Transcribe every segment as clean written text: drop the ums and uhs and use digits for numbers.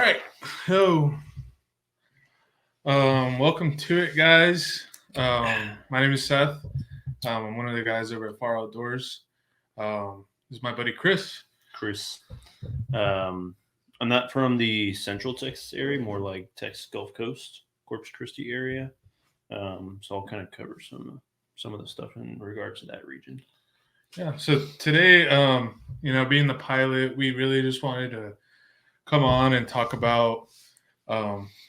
right. So, welcome to it, guys. My name is Seth. I'm one of the guys over at Far Outdoors. This is my buddy Chris. Chris. I'm not from the Central Texas area, more like Texas Gulf Coast, Corpus Christi area. So I'll kind of cover some of the stuff in regards to that region. Yeah. So today, being the pilot, we really just wanted to come on and talk about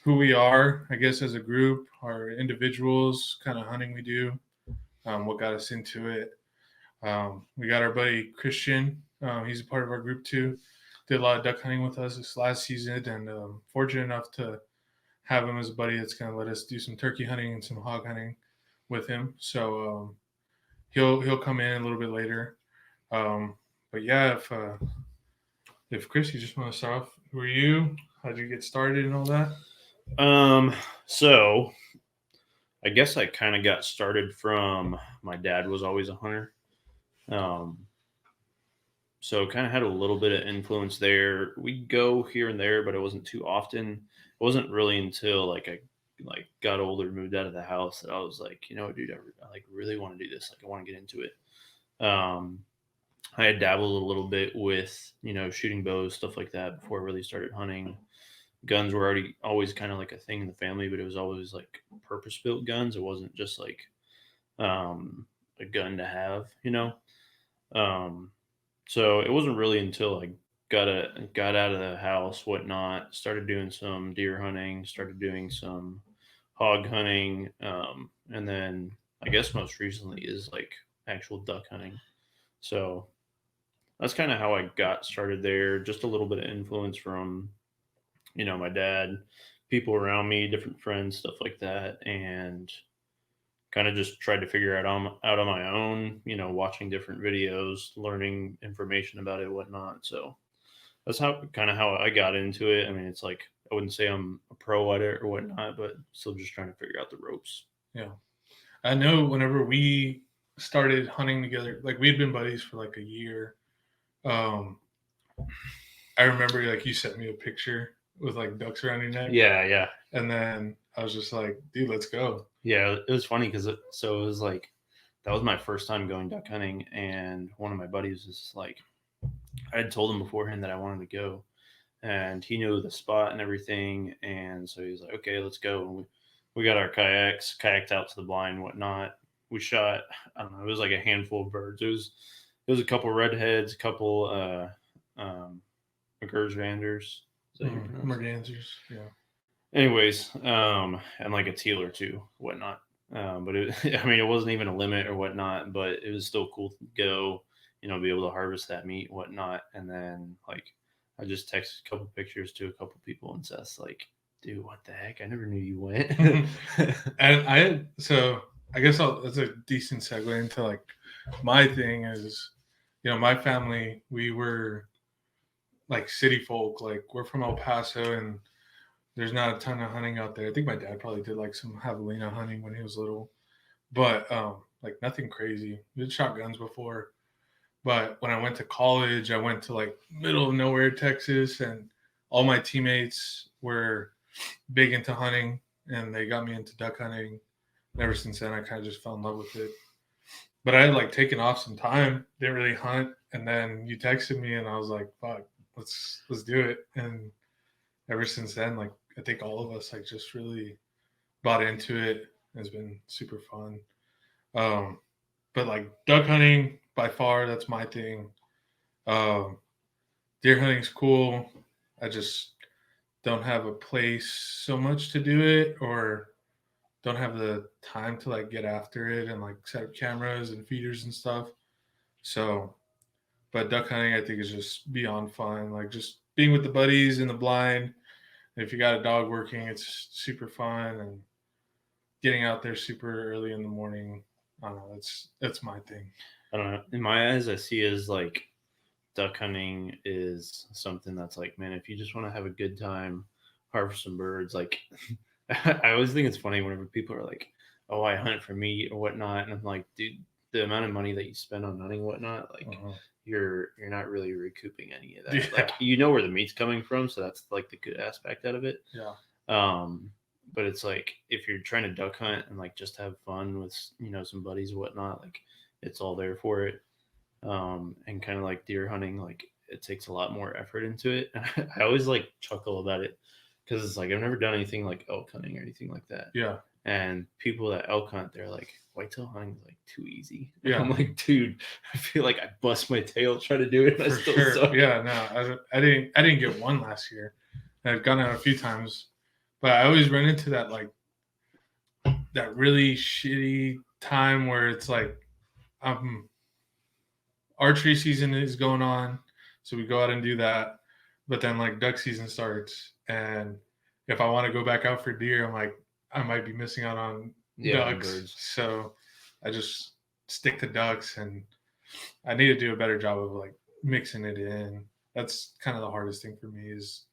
who we are, I guess, as a group, our individuals, kind of hunting we do, what got us into it. We got our buddy Christian. He's a part of our group too. Did a lot of duck hunting with us this last season, and fortunate enough to have him as a buddy that's going to let us do some turkey hunting and some hog hunting with him. So he'll come in a little bit later. But yeah, if Chris, you just want to start off, who are you? How'd you get started and all that? So I guess I kind of got started from my dad was always a hunter. So kind of had a little bit of influence there. We'd go here and there, but it wasn't too often. It wasn't really until I got older, moved out of the house, that I was like, dude, I really want to do this. Like, I want to get into it. I had dabbled a little bit with shooting bows, stuff like that, before I really started hunting. Guns were always kind of like a thing in the family, but it was always like purpose built guns. It wasn't just like a gun to have. So it wasn't really until I got out of the house, whatnot, started doing some deer hunting, started doing some hog hunting, and then I guess most recently is like actual duck hunting. So that's kind of how I got started there. Just a little bit of influence from my dad, people around me, different friends, stuff like that, and kind of just tried to figure out on my own, watching different videos, learning information about it, whatnot. So that's how I got into it. I mean, it's like, I wouldn't say I'm a pro at it or whatnot, but still just trying to figure out the ropes. Yeah. I know whenever we started hunting together, like we had been buddies for like a year. I remember like you sent me a picture with like ducks around your neck. Yeah. And then I was just like, dude, let's go. Yeah, it was funny because it was like, that was my first time going duck hunting, and one of my buddies was like, I had told him beforehand that I wanted to go, and he knew the spot and everything, and so he was like, okay, let's go. And we got our kayaked out to the blind, whatnot. We shot, I don't know, it was like a handful of birds. It was a couple redheads, a couple Mergansers. Mergansers, yeah. Anyways, and like a teal or two, whatnot. But it wasn't even a limit or whatnot, but it was still cool to go, be able to harvest that meat, whatnot. And then like, I just texted a couple pictures to a couple people, and Seth's like, dude, what the heck? I never knew you went. And I guess that's a decent segue into like my thing is, my family, we were like city folk, like we're from El Paso, and there's not a ton of hunting out there. I think my dad probably did like some javelina hunting when he was little, but like nothing crazy. We had shotguns before, but when I went to college, I went to like middle of nowhere Texas, and all my teammates were big into hunting, and they got me into duck hunting. And ever since then, I kind of just fell in love with it. But I had like taken off some time, didn't really hunt, and then you texted me, and I was like, "Fuck, let's do it." And ever since then, like I think all of us like just really bought into it. It's been super fun. But like duck hunting, by far, that's my thing. Deer hunting's cool. I just don't have a place so much to do it, or don't have the time to like get after it and like set up cameras and feeders and stuff. So, but duck hunting I think is just beyond fun. Like just being with the buddies in the blind. If you got a dog working, it's super fun, and getting out there super early in the morning. I don't know. That's my thing. I don't know. In my eyes, I see it as like, duck hunting is something that's like, man, if you just want to have a good time, harvest some birds. Like, I always think it's funny whenever people are like, oh, I hunt for meat or whatnot. And I'm like, dude, the amount of money that you spend on hunting, whatnot, like, you're not really recouping any of that. Yeah. Like you know where the meat's coming from, so that's like the good aspect out of it. Yeah. But it's like if you're trying to duck hunt and like just have fun with some buddies and whatnot, like it's all there for it. And kind of like deer hunting, like it takes a lot more effort into it. I always like chuckle about it because it's like I've never done anything like elk hunting or anything like that. Yeah. And people that elk hunt, they're like, whitetail hunting is like too easy. Yeah. I'm like, dude, I feel like I bust my tail trying to do it. And For I still sure. suck. Yeah. No, I didn't get one last year. I've gone out a few times, but I always run into that like that really shitty time where it's like archery season is going on, so we go out and do that, but then like duck season starts, and if I want to go back out for deer, I'm like I might be missing out on ducks, birds. so I just stick to ducks, and I need to do a better job of like mixing it in. That's kind of the hardest thing for me is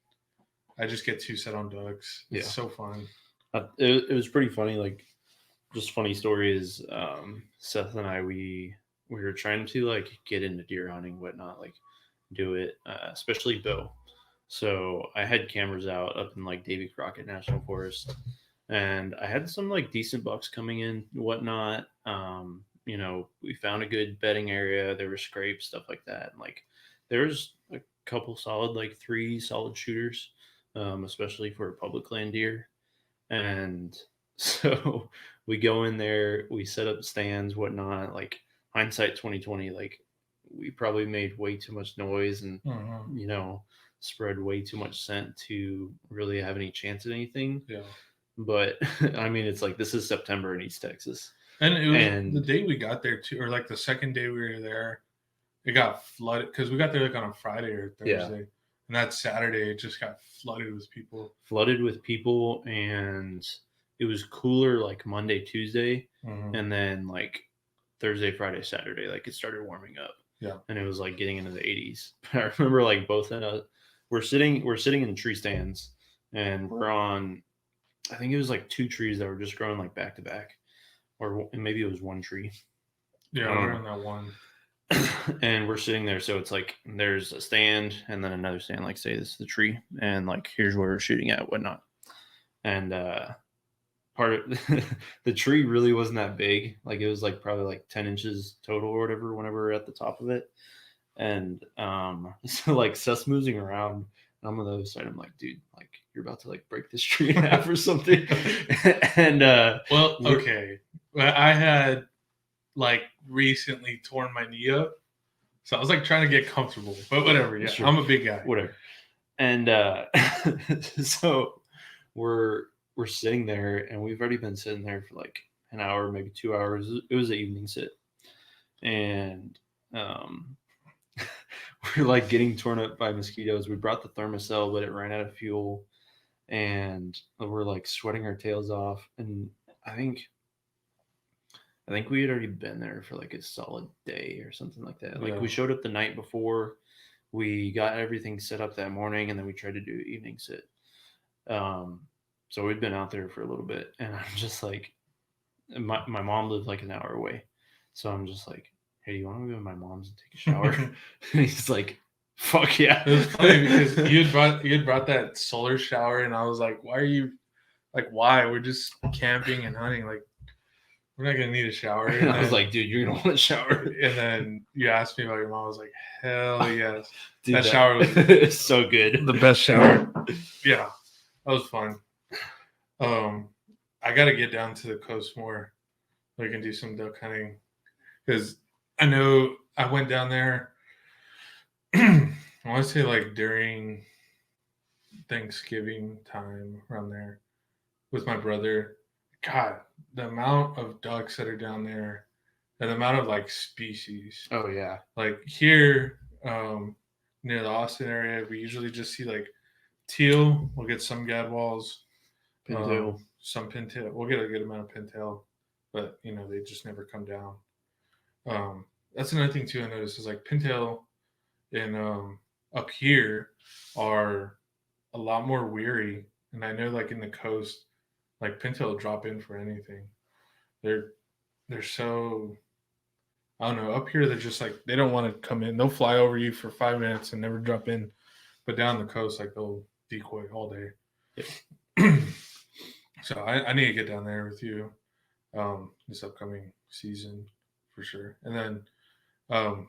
I just get too set on ducks. It's so fun. It was pretty funny. Like, just funny story is Seth and I we were trying to like get into deer hunting, whatnot, like do it, especially bow. So I had cameras out up in like Davy Crockett National Forest, and I had some like decent bucks coming in, whatnot. We found a good bedding area. There were scrapes, stuff like that. And like there was a couple solid, like 3 solid shooters, especially for a public land deer. And so we go in there, we set up stands, whatnot. Like hindsight 2020, like we probably made way too much noise and spread way too much scent to really have any chance at anything. Yeah. But I mean, it's like this is September in East Texas. And it was the day we got there too, or like the second day we were there, it got flooded because we got there like on a Friday or Thursday. Yeah. And that Saturday, it just got flooded with people. And it was cooler like Monday, Tuesday, and then like Thursday, Friday, Saturday, like it started warming up. Yeah. And it was like getting into the 80s. I remember like both in we're sitting in tree stands, and we're on, I think it was like 2 trees that were just growing like back to back, or maybe it was 1 tree. Yeah, we're on that one. And we're sitting there, so it's like there's a stand and then another stand, like say this is the tree, and like here's where we're shooting at, whatnot. And part of the tree really wasn't that big, like it was like probably like 10 inches total or whatever whenever we're at the top of it. And so like Seth's moving around, and I'm on the other side, I'm like, dude, like you're about to like break this tree in half or something. And well, okay, I had like recently torn my knee up, so I was like trying to get comfortable, but whatever. Yeah, sure. I'm a big guy. Whatever. And so we're sitting there, and we've already been sitting there for like an hour, maybe 2 hours. It was an evening sit, and we're like getting torn up by mosquitoes. We brought the thermocell, but it ran out of fuel, and we're like sweating our tails off. And I think we had already been there for like a solid day or something like that. Like we showed up the night before, we got everything set up that morning, and then we tried to do evening sit. So we'd been out there for a little bit, and I'm just like, my mom lived like an hour away. So I'm just like, hey, do you want to go to my mom's and take a shower? And he's like, fuck yeah. It was funny because you had brought that solar shower, and I was like, why? We're just camping and hunting. Like, we're not going to need a shower. And I was like, dude, you're going to want a shower. And then you asked me about your mom. I was like, hell yes. Dude, that shower was so good. The best shower. Yeah, that was fun. I got to get down to the coast more so I can do some duck hunting. Because I know I went down there, I want to say like during Thanksgiving time around there with my brother. God, the amount of ducks that are down there, and the amount of like species. Oh yeah. Like here, near the Austin area, we usually just see like teal. We'll get some gadwalls, pintail, some pintail. We'll get a good amount of pintail, but they just never come down. That's another thing too I noticed is like pintail in up here are a lot more weary, and I know like in the coast, like pintail will drop in for anything. They're so, I don't know. Up here, they're just like they don't want to come in. They'll fly over you for 5 minutes and never drop in. But down the coast, like they'll decoy all day. Yeah. So I need to get down there with you this upcoming season for sure. And then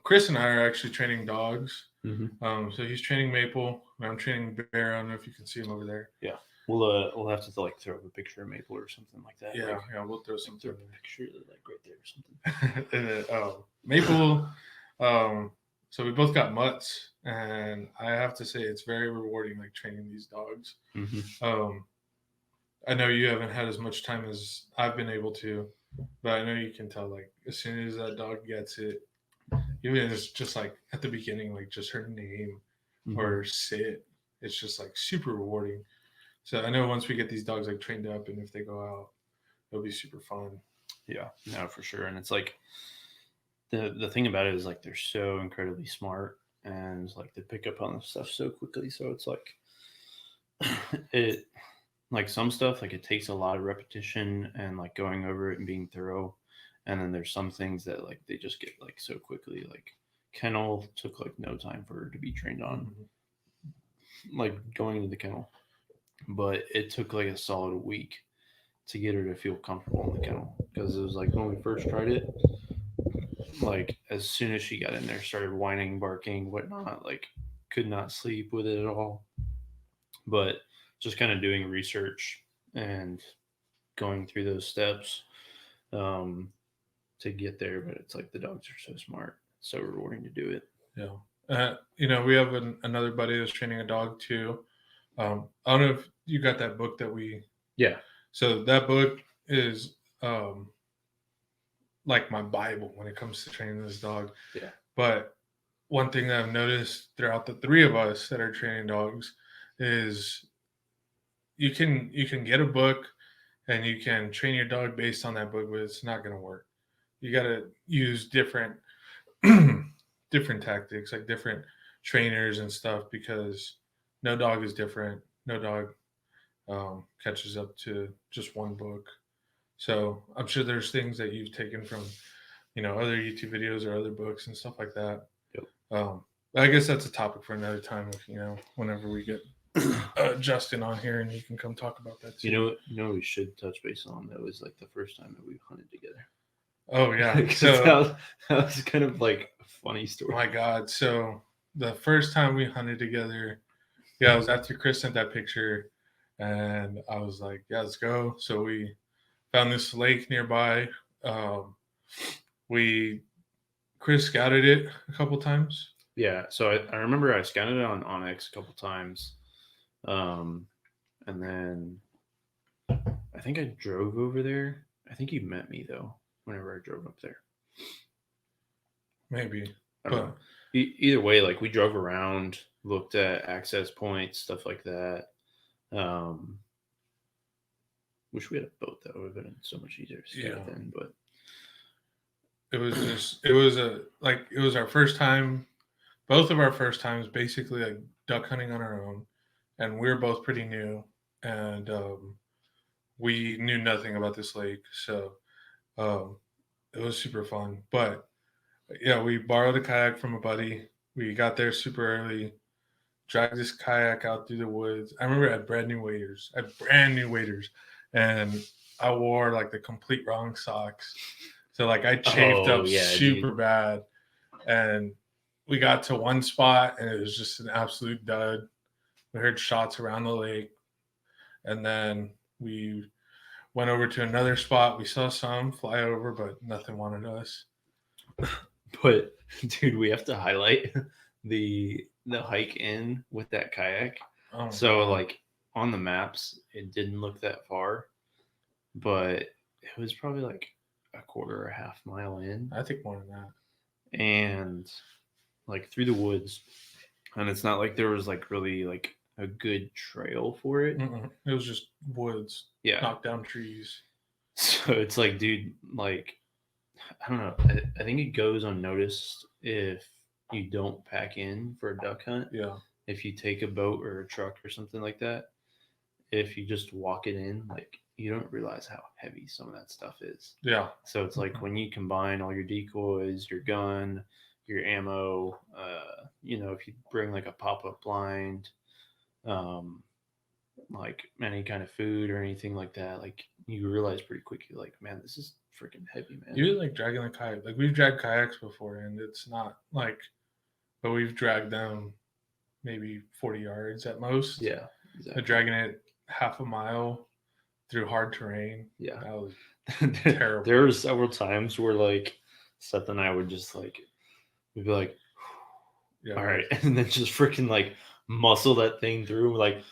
Chris and I are actually training dogs. Mm-hmm. So he's training Maple, and I'm training Bear. I don't know if you can see him over there. Yeah, we'll have to like throw up a picture of Maple or something like that. Yeah, like, yeah, we'll throw like something. throw up a picture like right there or something. And then, Maple. So we both got mutts, and I have to say it's very rewarding, like training these dogs. Mm-hmm. I know you haven't had as much time as I've been able to, but I know you can tell, like, as soon as that dog gets it, even if it's just like at the beginning, like just her name or sit, it's just like super rewarding. So I know once we get these dogs like trained up, and if they go out, it'll be super fun. Yeah, no, for sure. And it's like the thing about it is like they're so incredibly smart and like they pick up on the stuff so quickly. So it's like it like some stuff like it takes a lot of repetition and like going over it and being thorough. And then there's some things that like they just get like so quickly. Like kennel took like no time for her to be trained on, like going into the kennel, but it took like a solid week to get her to feel comfortable in the kennel because it was like when we first tried it, like as soon as she got in there, started whining, barking, whatnot, like could not sleep with it at all. But just kind of doing research and going through those steps um, to get there. But it's like the dogs are so smart, it's so rewarding to do it. Yeah. We have another buddy that's training a dog too. I don't know if you got that book that we. Yeah. So that book is like my Bible when it comes to training this dog. Yeah. But one thing that I've noticed throughout the three of us that are training dogs is you can get a book and you can train your dog based on that book, but it's not going to work. You got to use different different tactics, like different trainers and stuff, because no dog is different. No dog catches up to just one book. So I'm sure there's things that you've taken from, other YouTube videos or other books and stuff like that. Yep. I guess that's a topic for another time. Whenever we get Justin on here and he can come talk about that too. You know, we should touch base on that was like the first time that we hunted together. Oh yeah, so that was kind of like a funny story. My God, so the first time we hunted together, it was after Chris sent that picture, and I was like, "Yeah, let's go." So we found this lake nearby. Chris scouted it a couple times. Yeah, so I remember I scouted it on Onyx a couple times, and then I think I drove over there. I think you met me though whenever I drove up there. Maybe, I don't know. Either way, like we drove around, looked at access points, stuff like that. Wish we had a boat. That would have been so much easier to scout then, but it was our first time, both of our first times, basically like duck hunting on our own, and we were both pretty new, and we knew nothing about this lake, so it was super fun. But yeah, we borrowed a kayak from a buddy. We got there super early, dragged this kayak out through the woods. I remember I had brand new waders. And I wore like the complete wrong socks. So like I chafed up super bad. And we got to one spot and it was just an absolute dud. We heard shots around the lake. And then we went over to another spot. We saw some fly over, but nothing wanted us. But dude, we have to highlight the hike in with that kayak. Oh, so God. Like on the maps, it didn't look that far, but it was probably like a quarter or a half mile in. I think more than that. And like through the woods, and it's not like there was like really like a good trail for it. It was just woods. Yeah, knocked down trees. So it's like, dude, like I don't know. I think it goes unnoticed if you don't pack in for a duck hunt. Yeah. If you take a boat or a truck or something like that, if you just walk it in, like you don't realize how heavy some of that stuff is. Yeah. So it's like when you combine all your decoys, your gun, your ammo, if you bring like a pop-up blind, um, like any kind of food or anything like that, like you realize pretty quickly, like, man, this is freaking heavy, man. You like dragging a kayak. Like we've dragged kayaks before, and it's not like, but we've dragged them maybe 40 yards at most. Yeah, exactly. Dragging it half a mile through hard terrain. Yeah, that was terrible. There were several times where like Seth and I would just like, we'd be like, yeah, all right, and then just freaking like muscle that thing through, like.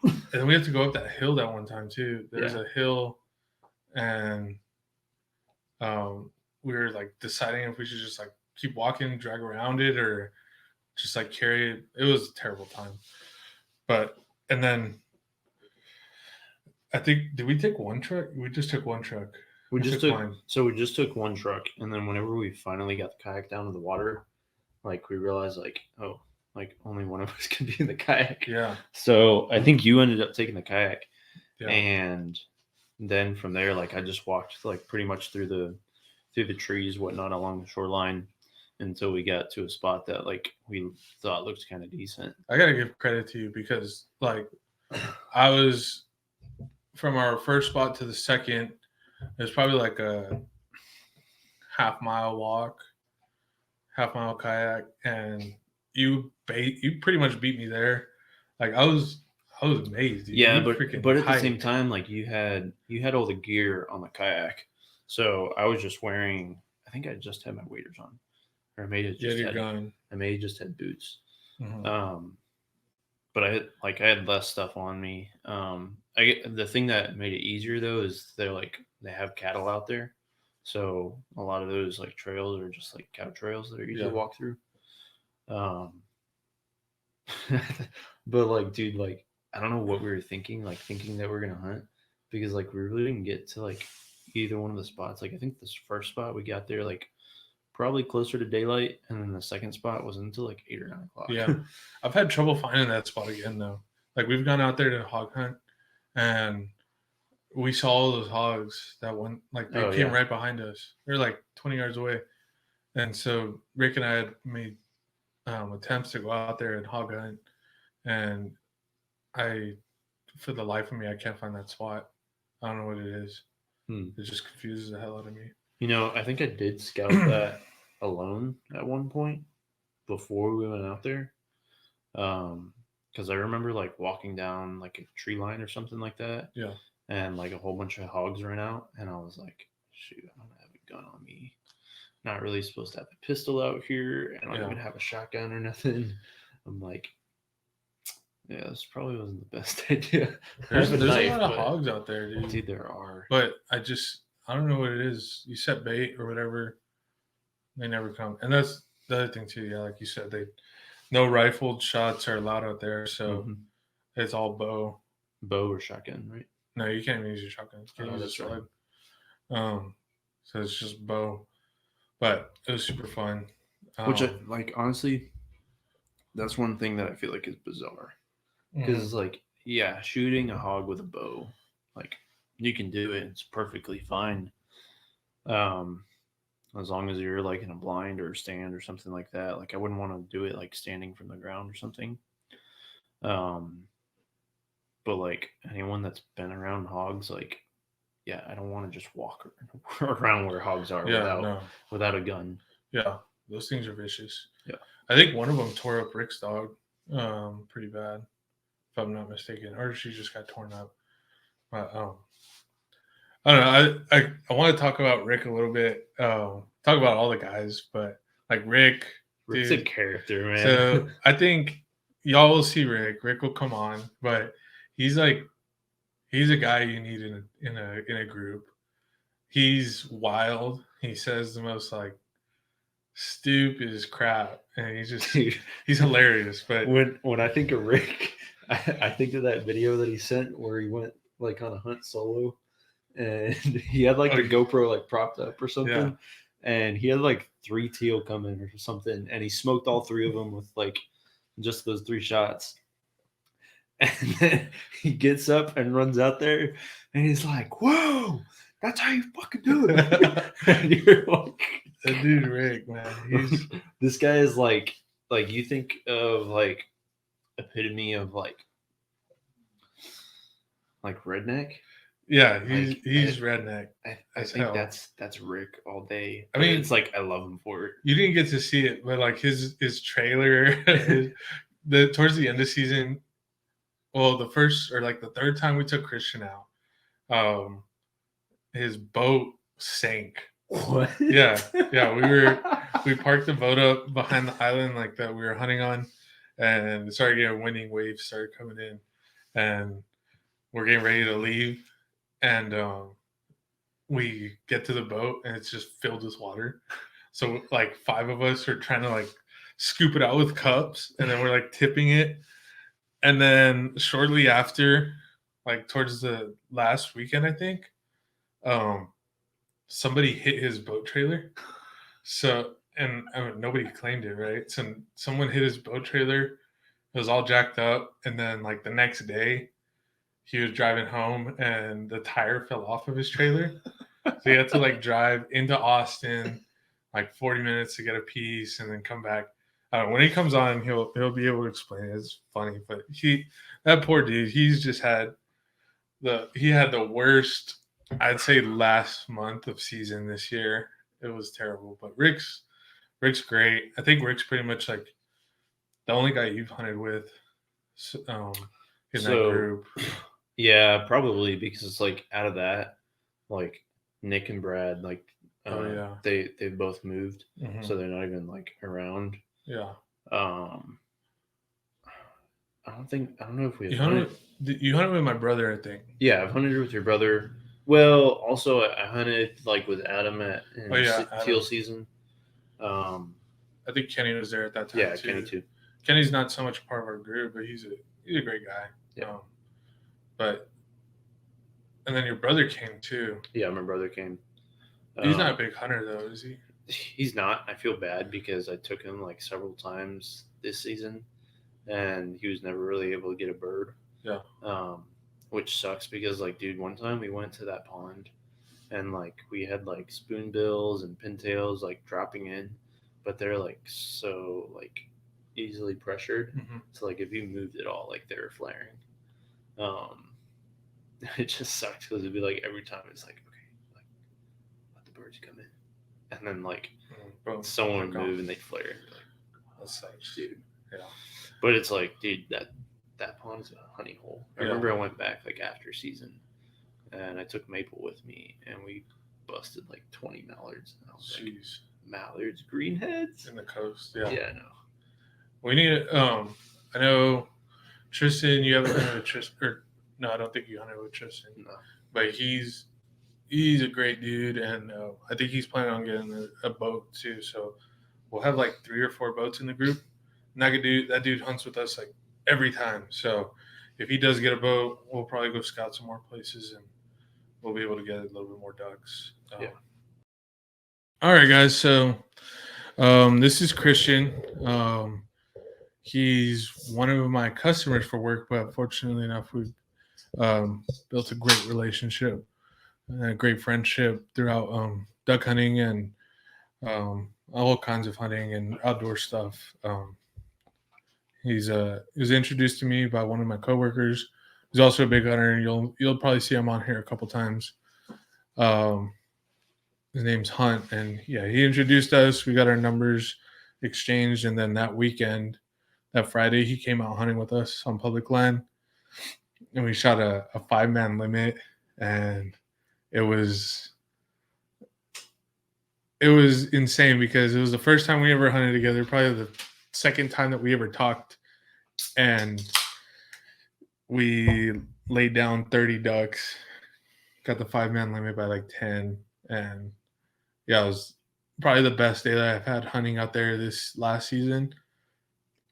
And then we have to go up that hill that one time too. There's Yeah. a hill, and we were like deciding if we should just like keep walking, drag around it, or just like carry it. It was a terrible time. And then I think, did we take one truck? We just took one truck. We just took one truck, and then whenever we finally got the kayak down to the water, like we realized like, oh, like only one of us can be in the kayak. Yeah. So I think you ended up taking the kayak, Yeah. and then from there, like I just walked like pretty much through the trees, whatnot, along the shoreline until we got to a spot that like we thought looked kind of decent. I gotta give credit to you because like I was, from our first spot to the second, it was probably like a half mile walk, half mile kayak, and you pretty much beat me there. Like I was amazed. Dude. Yeah, but at the same time, like you had all the gear on the kayak, so I was just wearing. I think I just had my waders on, or I may have just had boots. Mm-hmm. But I had less stuff on me. The thing that made it easier though is they have cattle out there, so a lot of those like trails are just like cow trails that are easy to walk through. But like, dude, like I don't know what we were thinking that we're gonna hunt, because like we really didn't get to like either one of the spots. Like I think this first spot we got there like probably closer to daylight, and then the second spot was until like 8 or 9 o'clock. Yeah, I've had trouble finding that spot again though. Like we've gone out there to hog hunt, and we saw all those hogs that went like they came right behind us. They're like 20 yards away, and so Rick and I had made attempts to go out there and hog hunt, and for the life of me, I can't find that spot. I don't know what it is. It just confuses the hell out of me. You know, I think I did scout that alone at one point before we went out there. Because I remember like walking down like a tree line or something like that. Yeah. And like a whole bunch of hogs ran out, and I was like, shoot, I don't have a gun on me. Not really supposed to have a pistol out here. I don't even have a shotgun or nothing. I'm like, yeah, this probably wasn't the best idea. There's a lot of hogs out there, dude. Dude, there are. But I don't know what it is. You set bait or whatever, they never come. And that's the other thing too. Yeah, like you said, no rifled shots are allowed out there, so it's all bow or shotgun, right? No, you can't even use your shotgun. You can't use a slug. So it's just bow. But it was super fun. Which, like, honestly, that's one thing that I feel like is bizarre. Because, like, yeah, shooting a hog with a bow, like, you can do it. It's perfectly fine. As long as you're, like, in a blind or a stand or something like that. Like, I wouldn't want to do it, like, standing from the ground or something. But, like, anyone that's been around hogs, like, yeah, I don't want to just walk around where hogs are without a gun. Yeah, those things are vicious. Yeah. I think one of them tore up Rick's dog pretty bad, if I'm not mistaken. Or she just got torn up. I don't know. I want to talk about Rick a little bit. Talk about all the guys, but like Rick's a character, man. So I think y'all will see Rick. Rick will come on, but he's a guy you need in a group. He's wild. He says the most like stupid crap, and he's hilarious. But when I think of Rick, I think of that video that he sent where he went like on a hunt solo, and he had like a GoPro like propped up or something, and he had like 3 teal coming or something, and he smoked all 3 of them with like just those 3 shots. And then he gets up and runs out there, and he's like, "Whoa, that's how you fucking do it." And you're like, That dude Rick, man, he's this guy is like you think of like epitome of like redneck. yeah, Like he's redneck I as think hell. that's Rick all day. I But mean, it's like I love him for it. you didn't get to see it, but like his trailer, the towards the end of season, well, the first or like the third time we took Christian out, his boat sank. What? Yeah, we parked the boat up behind the island like that we were hunting on, and started getting winning waves started coming in, and we're getting ready to leave, and we get to the boat and it's just filled with water. So like 5 of us are trying to like scoop it out with cups, and then we're like tipping it, and then shortly after, like towards the last weekend, I think, um, somebody hit his boat trailer. So, and I mean, nobody claimed it, right? So someone hit his boat trailer. It was all jacked up, and then like the next day, he was driving home, and the tire fell off of his trailer. So he had to like drive into Austin, like 40 minutes to get a piece, and then come back. When he comes on, he'll be able to explain it. It's funny, but that poor dude, he's just had the worst, I'd say, last month of season this year. It was terrible. But Rick's great. I think Rick's pretty much like the only guy you've hunted with, in that group. Yeah, probably because it's like out of that, like Nick and Brad, like they've both moved, so they're not even like around. Yeah. I don't know if we you hunted with my brother, I think. Yeah, I've hunted with your brother. Well, also I hunted like with Adam teal season. I think Kenny was there at that time. Yeah, too. Kenny too. Kenny's not so much part of our group, but he's a great guy. Yeah. And then your brother came too. Yeah, my brother came. He's not a big hunter though, is he? He's not. I feel bad because I took him like several times this season, and he was never really able to get a bird. Yeah. Which sucks because like, dude, one time we went to that pond, and like we had like spoonbills and pintails like dropping in, but they're like so like easily pressured. So like if you moved at all, like they were flaring. It just sucked because it'd be like every time it's like, okay, like let the birds come in, and then like someone would move and they'd flare. Like, that sucks, dude. Yeah. But it's like, dude, that pond is a honey hole. I remember I went back like after season, and I took Maple with me, and we busted like 20 mallards. And I was like, mallards, greenheads in the coast. Yeah. Yeah, no. We need. I know Tristan. You haven't hunted with Tristan, or no? I don't think you hunted with Tristan. No. But he's a great dude, and I think he's planning on getting a boat too. So we'll have like 3 or 4 boats in the group. And that dude hunts with us like every time. So if he does get a boat, we'll probably go scout some more places, and we'll be able to get a little bit more ducks. Yeah. All right, guys. So this is Christian. He's one of my customers for work, but fortunately enough, we've built a great relationship and a great friendship throughout duck hunting and all kinds of hunting and outdoor stuff. He was introduced to me by one of my coworkers. He's also a big hunter. You'll probably see him on here a couple times. His name's Hunt, and yeah, he introduced us. We got our numbers exchanged, and then that weekend, that Friday, he came out hunting with us on public land, and we shot a 5-man limit, and it was insane because it was the first time we ever hunted together, probably the second time that we ever talked, and we laid down 30 ducks, got the 5-man limit by like 10, and yeah, it was probably the best day that I've had hunting out there this last season.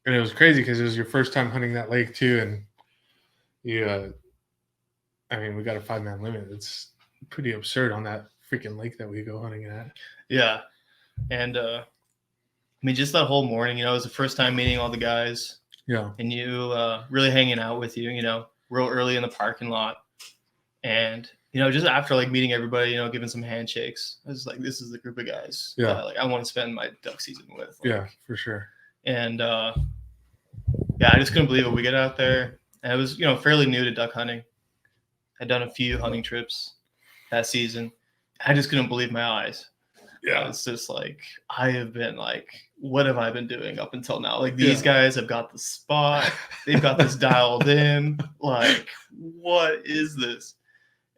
And it was crazy because it was your first time hunting that lake too, and we got a 5-man limit. It's pretty absurd on that freaking lake that we go hunting at. Yeah, and just that whole morning, it was the first time meeting all the guys. Yeah. and you really hanging out with you, real early in the parking lot. And, just after like meeting everybody, giving some handshakes, I was like, this is the group of guys that like I want to spend my duck season with. Like, yeah, for sure. And I just couldn't believe it. We get out there, and it was, fairly new to duck hunting. I'd done a few hunting trips that season. I just couldn't believe my eyes. Yeah. It's just like, I have been like, what have I been doing up until now? Like, these guys have got the spot. They've got this dialed in. Like, what is this?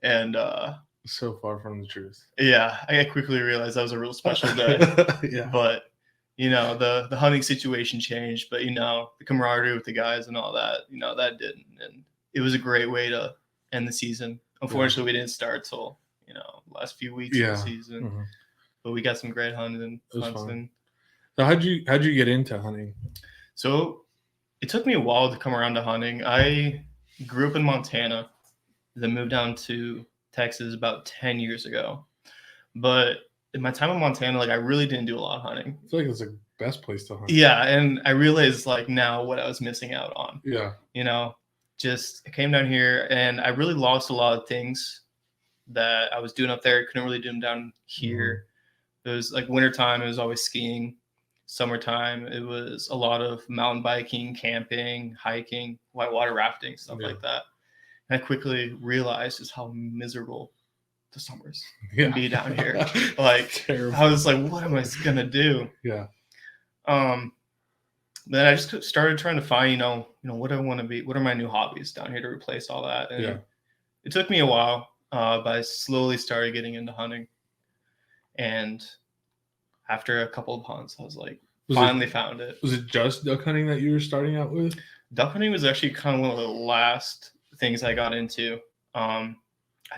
And so far from the truth. Yeah, I quickly realized that was a real special day. Yeah. But, the hunting situation changed, but, the camaraderie with the guys and all that, that didn't. And it was a great way to end the season. Unfortunately, we didn't start till, last few weeks of the season. Mm-hmm. But we got some great hunting. So how'd you get into hunting? So it took me a while to come around to hunting. I grew up in Montana, then moved down to Texas about 10 years ago. But in my time in Montana, like I really didn't do a lot of hunting. I feel like it's the best place to hunt. Yeah, and I realized like now what I was missing out on. Yeah. Just I came down here and I really lost a lot of things that I was doing up there. I couldn't really do them down here. Mm-hmm. It was like wintertime, it was always skiing. Summertime, it was a lot of mountain biking, camping, hiking, whitewater rafting, stuff like that. And I quickly realized just how miserable the summers can be down here. Like, terrible. I was like, what am I gonna do? Yeah. Then I just started trying to find, what I want to be. What are my new hobbies down here to replace all that? And it took me a while, but I slowly started getting into hunting. And after a couple of hunts, I was like, finally found it. Was it just duck hunting that you were starting out with? Duck hunting was actually kind of one of the last things I got into. I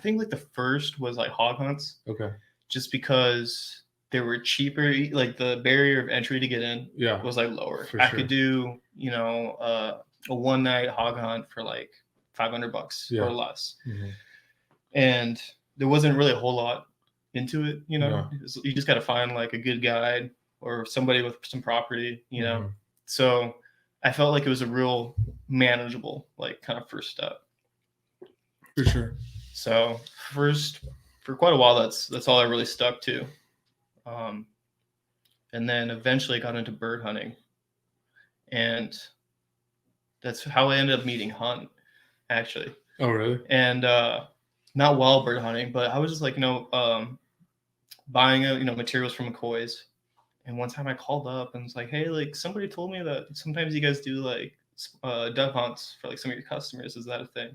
think like the first was like hog hunts. Okay. Just because they were cheaper, like the barrier of entry to get in was like lower. I could do, a one night hog hunt for like $500 or less. Mm-hmm. And there wasn't really a whole lot into it, You just got to find like a good guide or somebody with some property, Mm-hmm. So I felt like it was a real manageable, like kind of first step. For sure. So for quite a while, that's all I really stuck to. And then eventually got into bird hunting, and that's how I ended up meeting Hunt, actually. Oh, really? And not wild bird hunting, but I was just like, buying materials from McCoy's. And one time I called up and was like, hey, like somebody told me that sometimes you guys do like dove hunts for like some of your customers. Is that a thing?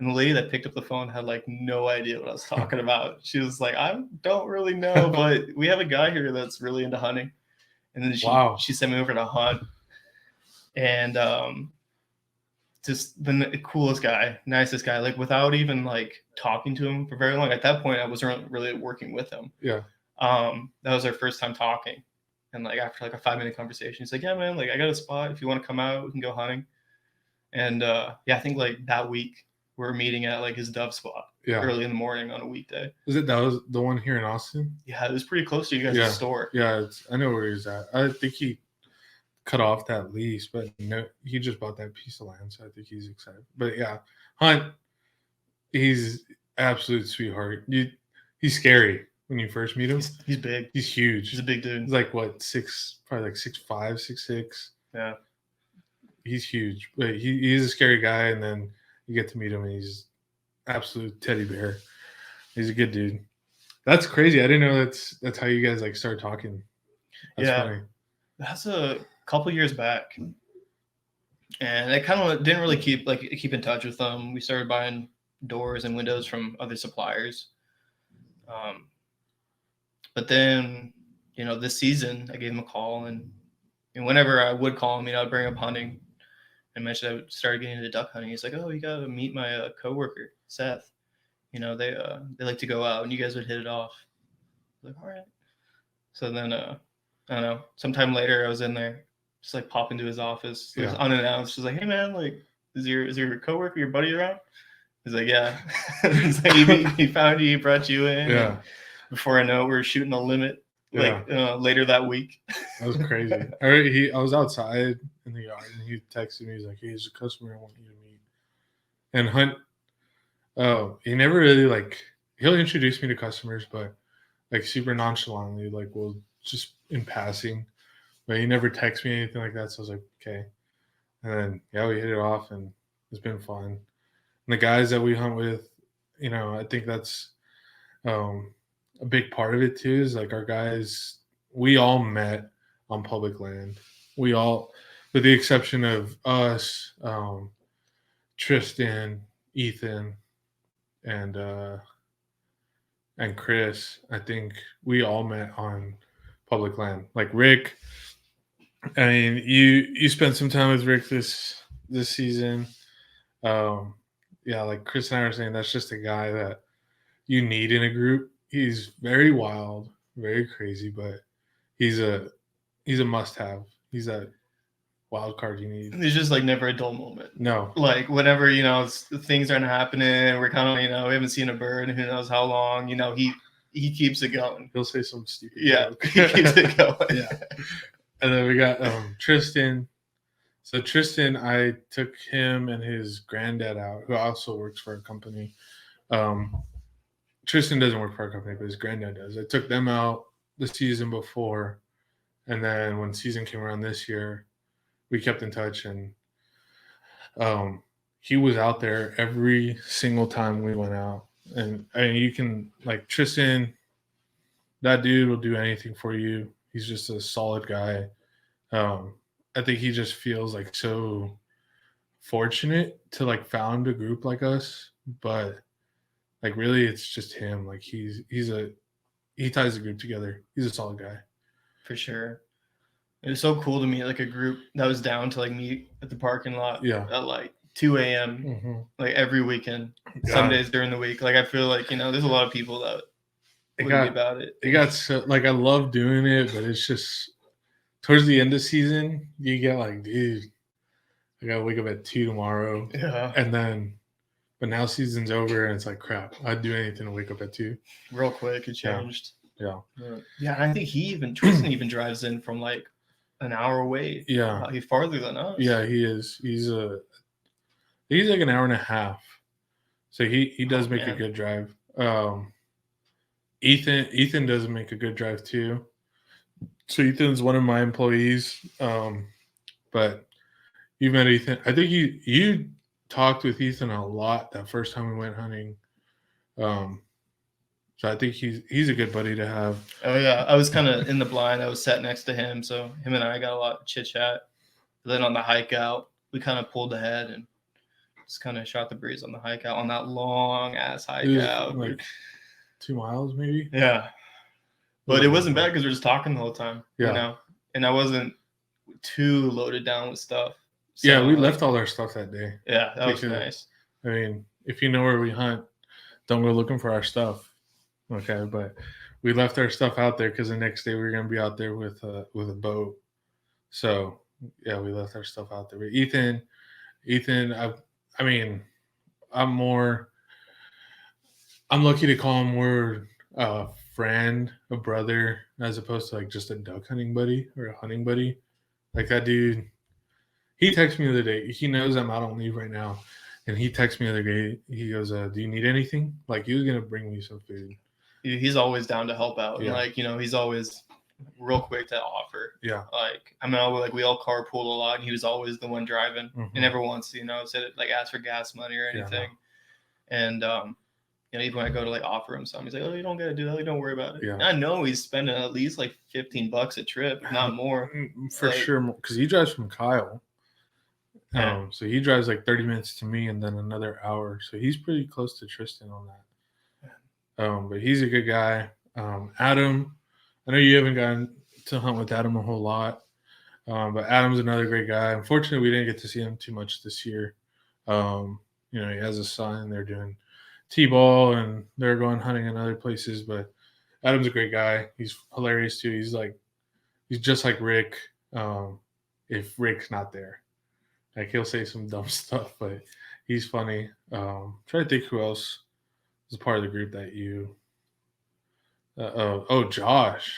And the lady that picked up the phone had like no idea what I was talking about. She was like, I don't really know, but we have a guy here that's really into hunting. And then she sent me over to hunt. And just the coolest guy, nicest guy, like without even like talking to him for very long. At that point, I wasn't really working with him. Yeah. That was our first time talking. And like after like a 5-minute conversation, he's like, yeah, man, like I got a spot. If you want to come out, we can go hunting. And I think like that week we were meeting at like his dove spot early in the morning on a weekday. That was the one here in Austin? Yeah, it was pretty close to you guys' store. Yeah, I know where he's at. I think he cut off that lease, but no, he just bought that piece of land, so I think he's excited. But yeah, Hunt, he's absolute sweetheart. He's scary when you first meet him. He's big. He's huge. He's a big dude. He's like what, probably like 6'5", 6'6". Yeah. He's huge. But he's a scary guy, and then you get to meet him and he's absolute teddy bear. He's a good dude. That's crazy. I didn't know that's how you guys like start talking. That's funny. That's a couple years back. And I kind of didn't really keep in touch with them. We started buying doors and windows from other suppliers. But then, this season I gave him a call, and whenever I would call him, I'd bring up hunting and mention I started getting into duck hunting. He's like, oh, you got to meet my coworker, Seth. They like to go out and you guys would hit it off. I was like, all right. So then, I don't know, sometime later I was in there, just like pop into his office. It was unannounced. Just like, hey man, like, is your coworker, your buddy around? He's like, yeah. He's like, he found you, he brought you in. Yeah. Before I know it, we were shooting the limit. like later that week. That was crazy. I was outside in the yard and he texted me. He's like, "Hey, there's a customer I want you to meet." And Hunt, he never really like. He'll introduce me to customers, but like super nonchalantly, like we'll just in passing. But he never texts me anything like that. So I was like, okay. And then yeah, we hit it off, and it's been fun. And the guys that we hunt with, I think that's a big part of it too. Is like our guys, we all met on public land. We all, with the exception of us, Tristan, Ethan, and Chris, I think we all met on public land. Like Rick, I mean, you spent some time with Rick this season. Yeah, like Chris and I were saying, that's just a guy that you need in a group. He's very wild, very crazy, but he's a must-have. He's that wild card you need. There's just like never a dull moment. No, Like whenever things aren't happening, we're kind of we haven't seen a bird in who knows how long. He keeps it going. he'll say something stupid. Yeah, joke. he keeps it going. Yeah. And then we got Tristan. So Tristan, I took him and his granddad out, who also works for a company. Tristan doesn't work for our company, but his granddad does. I took them out the season before, and then when season came around this year, we kept in touch, and he was out there every single time we went out. And I mean, you can, like, Tristan, that dude will do anything for you. He's just a solid guy. I think he just feels like so fortunate to like found a group like us, but like really it's just him. Like he ties the group together. He's a solid guy. For sure. It was so cool to meet like a group that was down to like meet at the parking lot at like 2 a.m. Like every weekend, some days during the week. Like I feel like, there's a lot of people that would be about it. It got so, like, I love doing it, but it's just towards the end of season, you get like, dude, I gotta wake up at 2 tomorrow. Yeah. And then, but now season's over and it's like, crap, I'd do anything to wake up at 2. Real quick, it changed. Yeah. Yeah, and I think Tristan even drives in from like an hour away. Yeah. He's farther than us. Yeah, he is. He's like an hour and a half. So he does make a good drive. Ethan does make a good drive too. So Ethan's one of my employees. But you met Ethan. I think you talked with Ethan a lot that first time we went hunting. So I think he's a good buddy to have. Oh yeah, I was kind of in the blind. I was sat next to him, so him and I got a lot of chit chat. Then on the hike out, we kind of pulled ahead and just kind of shot the breeze on the hike out on that long ass hike out, like 2 miles maybe. Yeah, but it wasn't bad because we were just talking the whole time. Yeah. And I wasn't too loaded down with stuff. So, yeah, we left all our stuff that day. Yeah, that was nice. I mean, if you know where we hunt, don't go looking for our stuff. Okay, but we left our stuff out there because the next day we were gonna be out there with a boat. So yeah, we left our stuff out there. But Ethan, I mean, I'm lucky to call him more a friend, a brother, as opposed to like just a duck hunting buddy or a hunting buddy. Like that dude, he texted me the other day. He knows I'm out on leave right now, and he texted me the other day. He goes, "Do you need anything?" Like he was gonna bring me some food. He's always down to help out. Yeah. And he's always real quick to offer. Yeah. Like, I mean, we all carpooled a lot, and he was always the one driving. And never once, said like ask for gas money or anything. Yeah. And even when I go to like offer him something, he's like, "Oh, you don't gotta do that. Like, don't worry about it." Yeah. And I know he's spending at least like $15 a trip, if not more. For sure, because he drives from Kyle. Yeah. So he drives like 30 minutes to me and then another hour. So he's pretty close to Tristan on that. But he's a good guy. Adam, I know you haven't gotten to hunt with Adam a whole lot, but Adam's another great guy. Unfortunately, we didn't get to see him too much this year. He has a son. They're doing T-ball and they're going hunting in other places. But Adam's a great guy. He's hilarious too. He's just like Rick. If Rick's not there, like he'll say some dumb stuff, but he's funny. Try to think who else was part of the group that you. Josh.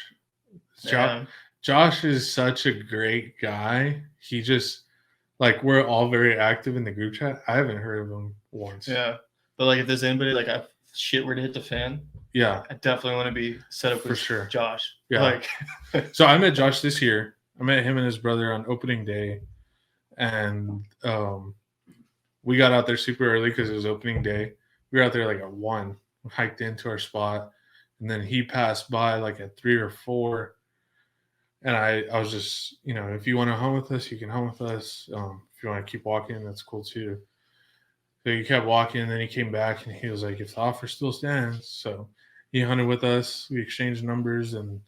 Yeah. Josh is such a great guy. He just like we're all very active in the group chat. I haven't heard of him once. Yeah. But like if there's anybody like if shit were to hit the fan, Yeah, I definitely want to be set up for with sure. Josh. Yeah. Like So I met Josh this year. I met him and his brother on opening day, and we got out there super early because it was opening day. We were out there like at 1, hiked into our spot, and then he passed by like at 3 or 4. And I was just, if you want to hunt with us, you can hunt with us. If you want to keep walking, that's cool too. So he kept walking, and then he came back and he was like, if the offer still stands. So he hunted with us. We exchanged numbers, and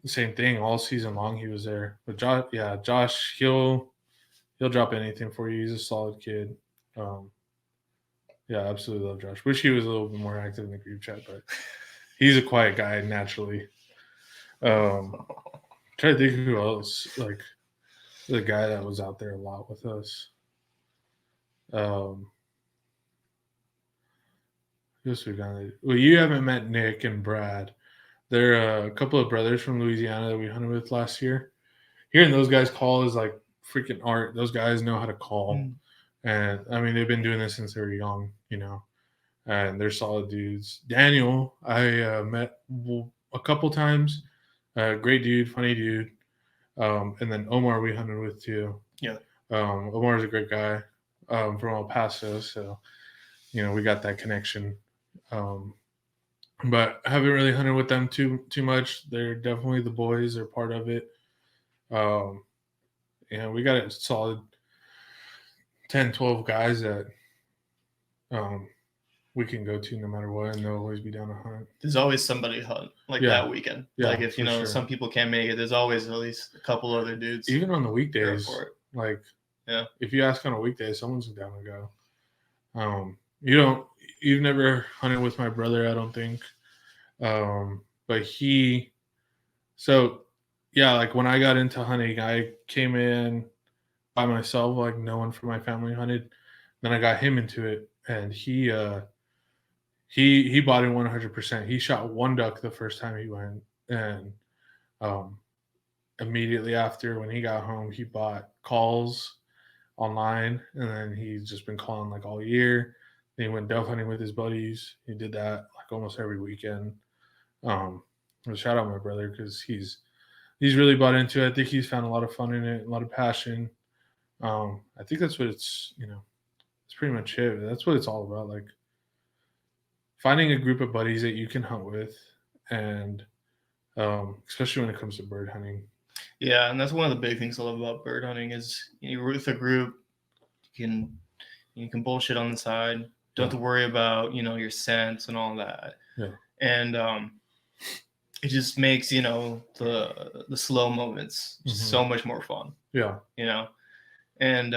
the same thing all season long. He was there. But Josh, he'll drop anything for you. He's a solid kid. Yeah, absolutely love Josh. Wish he was a little bit more active in the group chat, but he's a quiet guy naturally. Try to think who else, like the guy that was out there a lot with us. Who else we got? Well, you haven't met Nick and Brad. They're a couple of brothers from Louisiana that we hunted with last year. Hearing those guys call is like freaking art. Those guys know how to call. And I mean, they've been doing this since they were young, and they're solid dudes. Daniel, I met a couple times. Great dude, funny dude. And then Omar we hunted with too. Yeah. Omar's a great guy from El Paso. So, we got that connection. But I haven't really hunted with them too much. They're definitely the boys. They're part of it. We got a solid 10, 12 guys that we can go to no matter what, and they'll always be down to hunt. There's always somebody hunt that weekend. Yeah, like if sure. some people can't make it, there's always at least a couple other dudes. Even on the weekdays, for it. like if you ask on a weekday, someone's down to go. You've never hunted with my brother, I don't think. But like when I got into hunting, I came in by myself, like no one from my family hunted. Then I got him into it, and he bought in 100%. He shot one duck the first time he went, and immediately after when he got home, he bought calls online, and then he's just been calling like all year. Then he went dove hunting with his buddies. He did that like almost every weekend. Shout out my brother because he's really bought into it. I think he's found a lot of fun in it, a lot of passion. I think that's what it's pretty much it. That's what it's all about. Like finding a group of buddies that you can hunt with, and especially when it comes to bird hunting. Yeah, and that's one of the big things I love about bird hunting is you're with a group. You can bullshit on the side. Don't have to worry about your scents and all that. Yeah. And it just makes the slow moments so much more fun. Yeah. And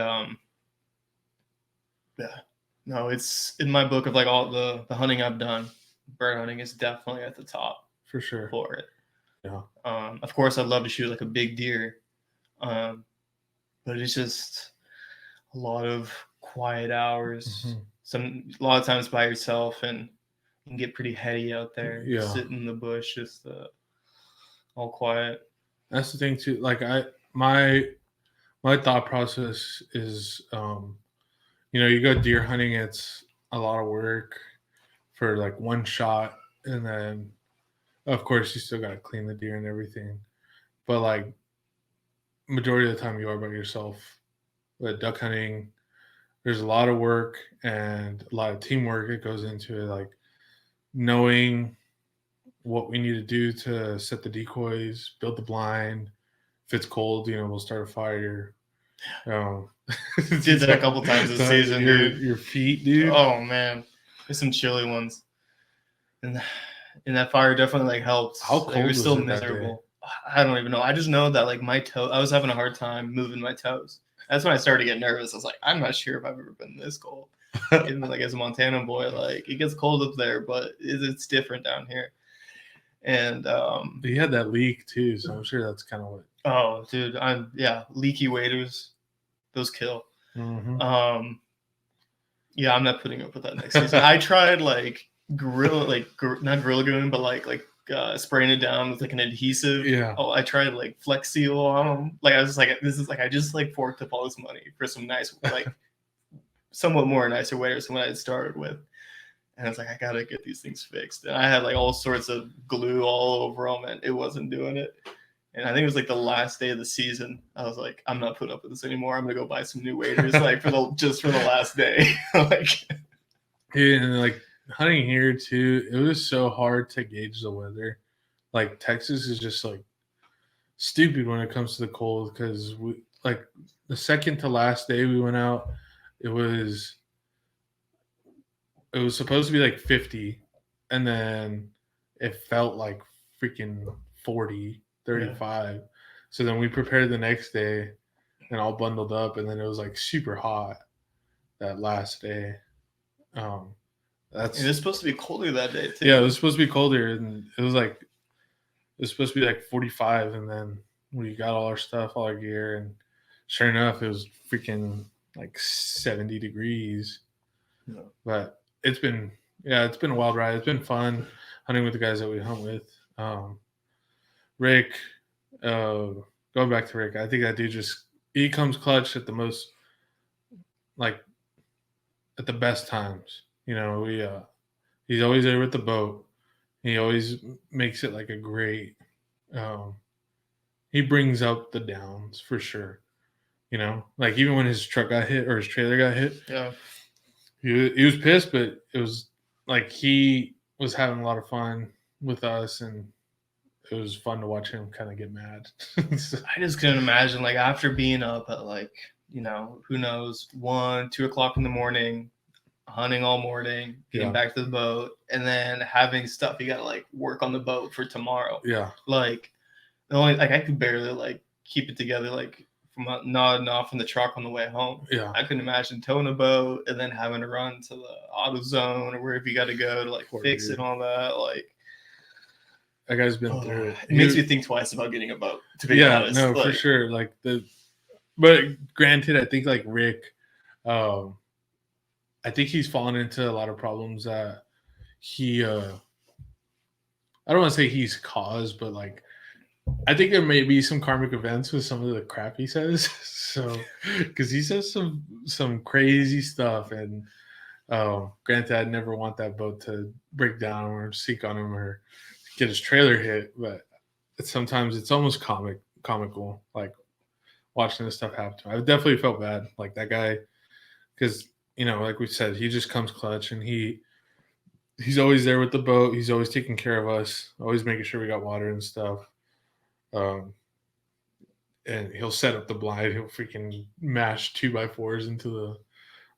no, it's in my book of like all the hunting I've done. Bird hunting is definitely at the top for sure for it. Yeah. Of course, I'd love to shoot like a big deer, but it's just a lot of quiet hours. A lot of times by yourself, and you can get pretty heady out there. Yeah. Sitting in the bush, just all quiet. That's the thing too. Like my thought process is, you go deer hunting, it's a lot of work for like one shot, and then of course you still got to clean the deer and everything. But like majority of the time you are by yourself. But duck hunting, there's a lot of work and a lot of teamwork that goes into it, like knowing what we need to do to set the decoys, build the blind. If it's cold, we'll start a fire. Did that a couple times this season. Your feet, dude. Oh man, there's some chilly ones, and that fire definitely like helped. How cold it was still it miserable. I don't even know. I just know that like my toe, I was having a hard time moving my toes. That's when I started to get nervous. I was like, I'm not sure if I've ever been this cold. Even like as a Montana boy, like it gets cold up there, but it's different down here. And he had that leak too, so I'm sure that's kind of what. Oh, dude, leaky waders, those kill. Mm-hmm. Yeah, I'm not putting up with that next season. I tried like not gorilla goon, but like spraying it down with like an adhesive. Yeah. Oh, I tried like Flex Seal on them. Like I was just like, this is like I just like forked up all this money for some nice, like somewhat more nicer waders than what I had started with. And I was like, I gotta get these things fixed. And I had like all sorts of glue all over them, and it wasn't doing it. And I think it was like the last day of the season. I was like, I'm not putting up with this anymore. I'm gonna go buy some new waders, like for the last day. Like, Yeah, and like hunting here too, it was so hard to gauge the weather. Like Texas is just like stupid when it comes to the cold because we like the second to last day we went out, it was supposed to be like 50, and then it felt like freaking 40, 35. Yeah. So then we prepared the next day and all bundled up, and then it was like super hot that last day. It was supposed to be colder that day too. Yeah, it was supposed to be colder, and it was supposed to be like 45, and then we got all our stuff, all our gear, and sure enough, it was freaking like 70 degrees. Yeah. But it's been a wild ride. It's been fun hunting with the guys that we hunt with. Rick, going back to Rick, I think that dude he comes clutch at the most, like at the best times. You know, he's always there with the boat. He always makes it like a great. He brings up the downs for sure. You know, like even when his truck got hit or his trailer got hit, yeah, he was pissed, but it was like he was having a lot of fun with us, and it was fun to watch him kind of get mad. So, I just couldn't imagine, like after being up at like, you know, who knows, 1, 2 o'clock in the morning, hunting all morning, getting back to the boat, and then having stuff you gotta like work on the boat for tomorrow. Yeah, like the only like I could barely like keep it together, like from nodding off from the truck on the way home. Yeah, I couldn't imagine towing a boat and then having to run to the auto zone or wherever you got to go to like fix it and all that. Like that guy's been through it. It makes me think twice about getting a boat. To be honest, no, like, for sure. Like but granted, I think like Rick, I think he's fallen into a lot of problems that he. I don't want to say he's caused, but like I think there may be some karmic events with some of the crap he says. So, because he says some crazy stuff, and granted, I'd never want that boat to break down or sink on him or get his trailer hit, but sometimes it's almost comical, like watching this stuff happen to him. I've definitely felt bad, like that guy, because you know, like we said, he just comes clutch, and he's always there with the boat. He's always taking care of us, always making sure we got water and stuff. And he'll set up the blind. He'll freaking mash 2x4s into the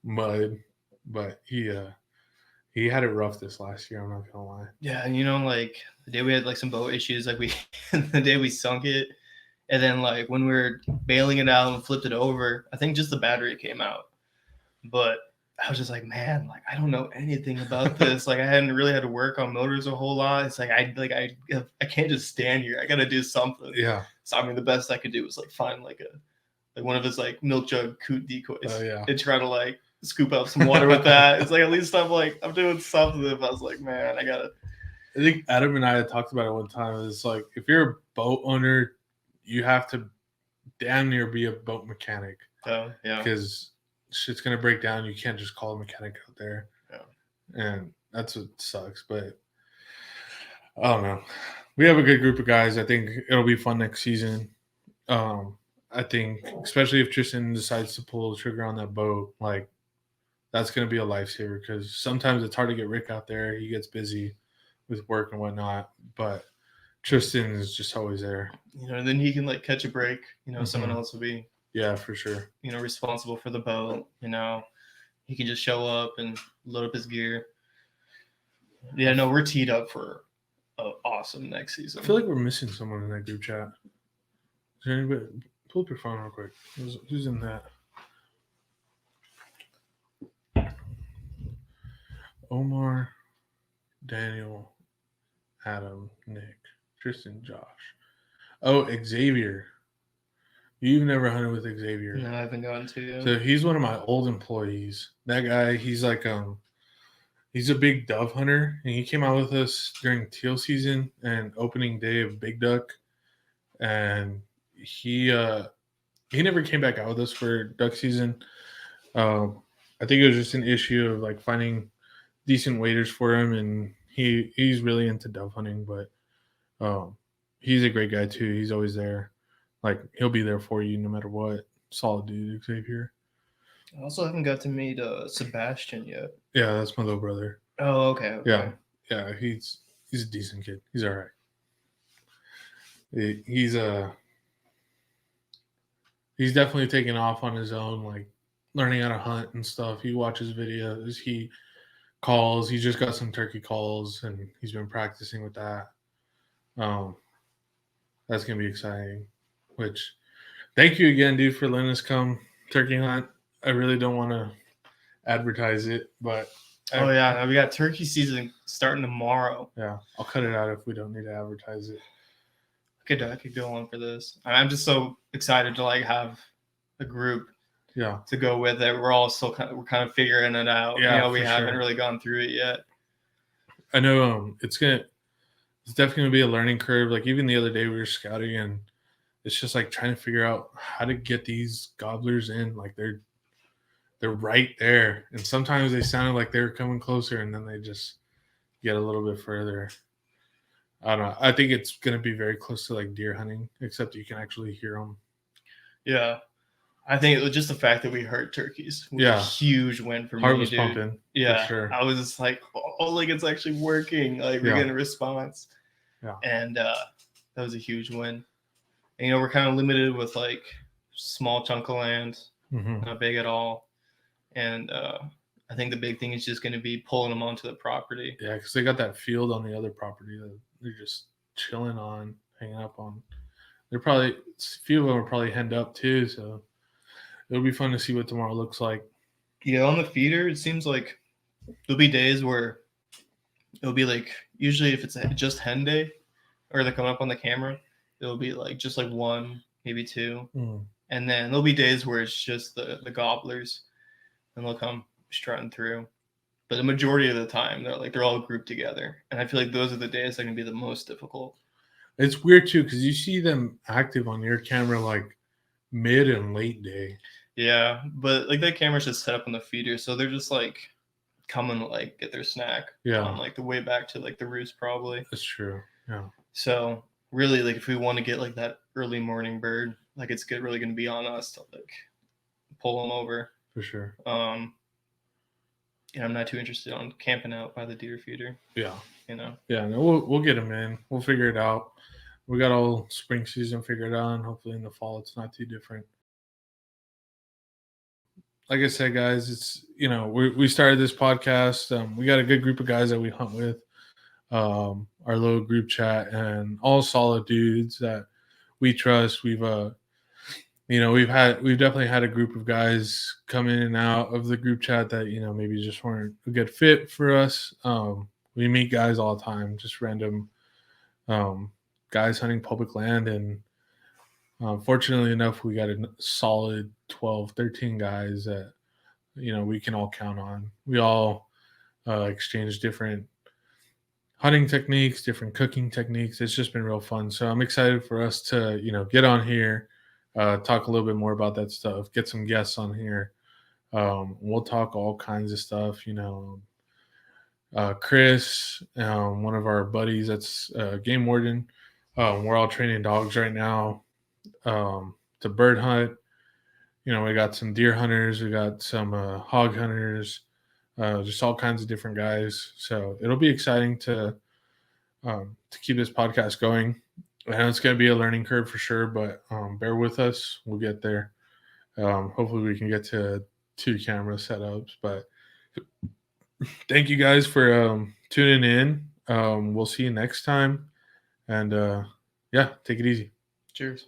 mud. But he had it rough this last year. I'm not gonna lie. Yeah, and you know, like the day we had like some boat issues, like the day we sunk it, and then like when we were bailing it out and flipped it over, I think just the battery came out. But I was just like, man, like I don't know anything about this. Like I hadn't really had to work on motors a whole lot. It's like I can't just stand here. I got to do something. Yeah. So I mean, the best I could do was like find like one of his like milk jug coot decoys. Oh yeah. And try to like scoop up some water with that. It's like at least I'm doing something. If I was like, man, I think Adam and I had talked about it one time. It's like if you're a boat owner, you have to damn near be a boat mechanic. Oh yeah. Because shit's gonna break down. You can't just call a mechanic out there. Yeah. And that's what sucks. But I don't know. We have a good group of guys. I think it'll be fun next season. I think, especially if Tristan decides to pull the trigger on that boat, like that's going to be a lifesaver because sometimes it's hard to get Rick out there. He gets busy with work and whatnot, but Tristan is just always there. You know, and then he can like catch a break. You know, someone else will be. Yeah, for sure. You know, responsible for the boat. You know, he can just show up and load up his gear. Yeah, no, we're teed up for an awesome next season. I feel like we're missing someone in that group chat. Is there anybody? Pull up your phone real quick. Who's in that? Omar, Daniel, Adam, Nick, Tristan, Josh. Oh, Xavier. You've never hunted with Xavier. No, I haven't gotten to yet. So he's one of my old employees. That guy, he's like he's a big dove hunter, and he came out with us during teal season and opening day of big duck, and he never came back out with us for duck season. I think it was just an issue of like finding decent waders for him, and he's really into dove hunting, but he's a great guy too. He's always there, like he'll be there for you no matter what. Solid dude, Xavier. I also haven't got to meet Sebastian yet. Yeah, that's my little brother. Oh, okay. Yeah, he's a decent kid. He's all right. He's definitely taking off on his own, like learning how to hunt and stuff. He watches videos. He calls. He just got some turkey calls, and he's been practicing with that. That's gonna be exciting. Which, thank you again, dude, for letting us come turkey hunt. I really don't want to advertise it, but Oh yeah, we got turkey season starting tomorrow. yeah, I'll cut it out if we don't need to advertise it. I could go on for this. I'm just so excited to like have a group Yeah, to go with it. We're all still we're kind of figuring it out. Yeah, we for haven't sure. really gone through it yet. I know. It's definitely gonna be a learning curve. Like even the other day we were scouting, and it's just like trying to figure out how to get these gobblers in. Like they're right there, and sometimes they sounded like they were coming closer, and then they just get a little bit further. I don't know. I think it's gonna be very close to like deer hunting, except you can actually hear them. Yeah, I think it was just the fact that we heard turkeys was a huge win for Heart me, was dude. pumping. Yeah, for sure. I was just like, oh, like it's actually working. Like we're getting a response. Yeah. And that was a huge win. And, we're kind of limited with like small chunk of land, not big at all. And I think the big thing is just going to be pulling them onto the property. Yeah, because they got that field on the other property that they're just chilling on, hanging up on. They're probably a few of them are probably henned up too, so it'll be fun to see what tomorrow looks like. Yeah, on the feeder, it seems like there'll be days where it'll be like usually if it's just hen day or they're coming up on the camera, it'll be like just like one, maybe two, and then there'll be days where it's just the gobblers, and they'll come strutting through. But the majority of the time, they're all grouped together, and I feel like those are the days that are gonna be the most difficult. It's weird too because you see them active on your camera like mid and late day. Yeah, but like that camera's just set up on the feeder, so they're just like coming to like get their snack on like the way back to like the roost probably. That's true. Yeah. So really, like if we want to get like that early morning bird, like it's really going to be on us to like pull them over for sure. And I'm not too interested on camping out by the deer feeder. Yeah. Yeah, no, we'll get them in. We'll figure it out. We got all spring season figured out, and hopefully in the fall it's not too different. Like I said, guys, it's we started this podcast. We got a good group of guys that we hunt with, our little group chat, and all solid dudes that we trust. We've definitely had a group of guys come in and out of the group chat that maybe just weren't a good fit for us. We meet guys all the time, just random guys hunting public land, and fortunately enough, we got a solid 12, 13 guys that we can all count on. We all exchange different hunting techniques, different cooking techniques. It's just been real fun. So I'm excited for us to get on here, talk a little bit more about that stuff, get some guests on here. We'll talk all kinds of stuff. Chris, one of our buddies that's game warden. We're all training dogs right now to bird hunt. We got some deer hunters, we got some hog hunters, just all kinds of different guys. So it'll be exciting to keep this podcast going. I know it's going to be a learning curve for sure, but bear with us. We'll get there. Hopefully we can get to 2 camera setups, but thank you guys for tuning in. We'll see you next time. And take it easy. Cheers.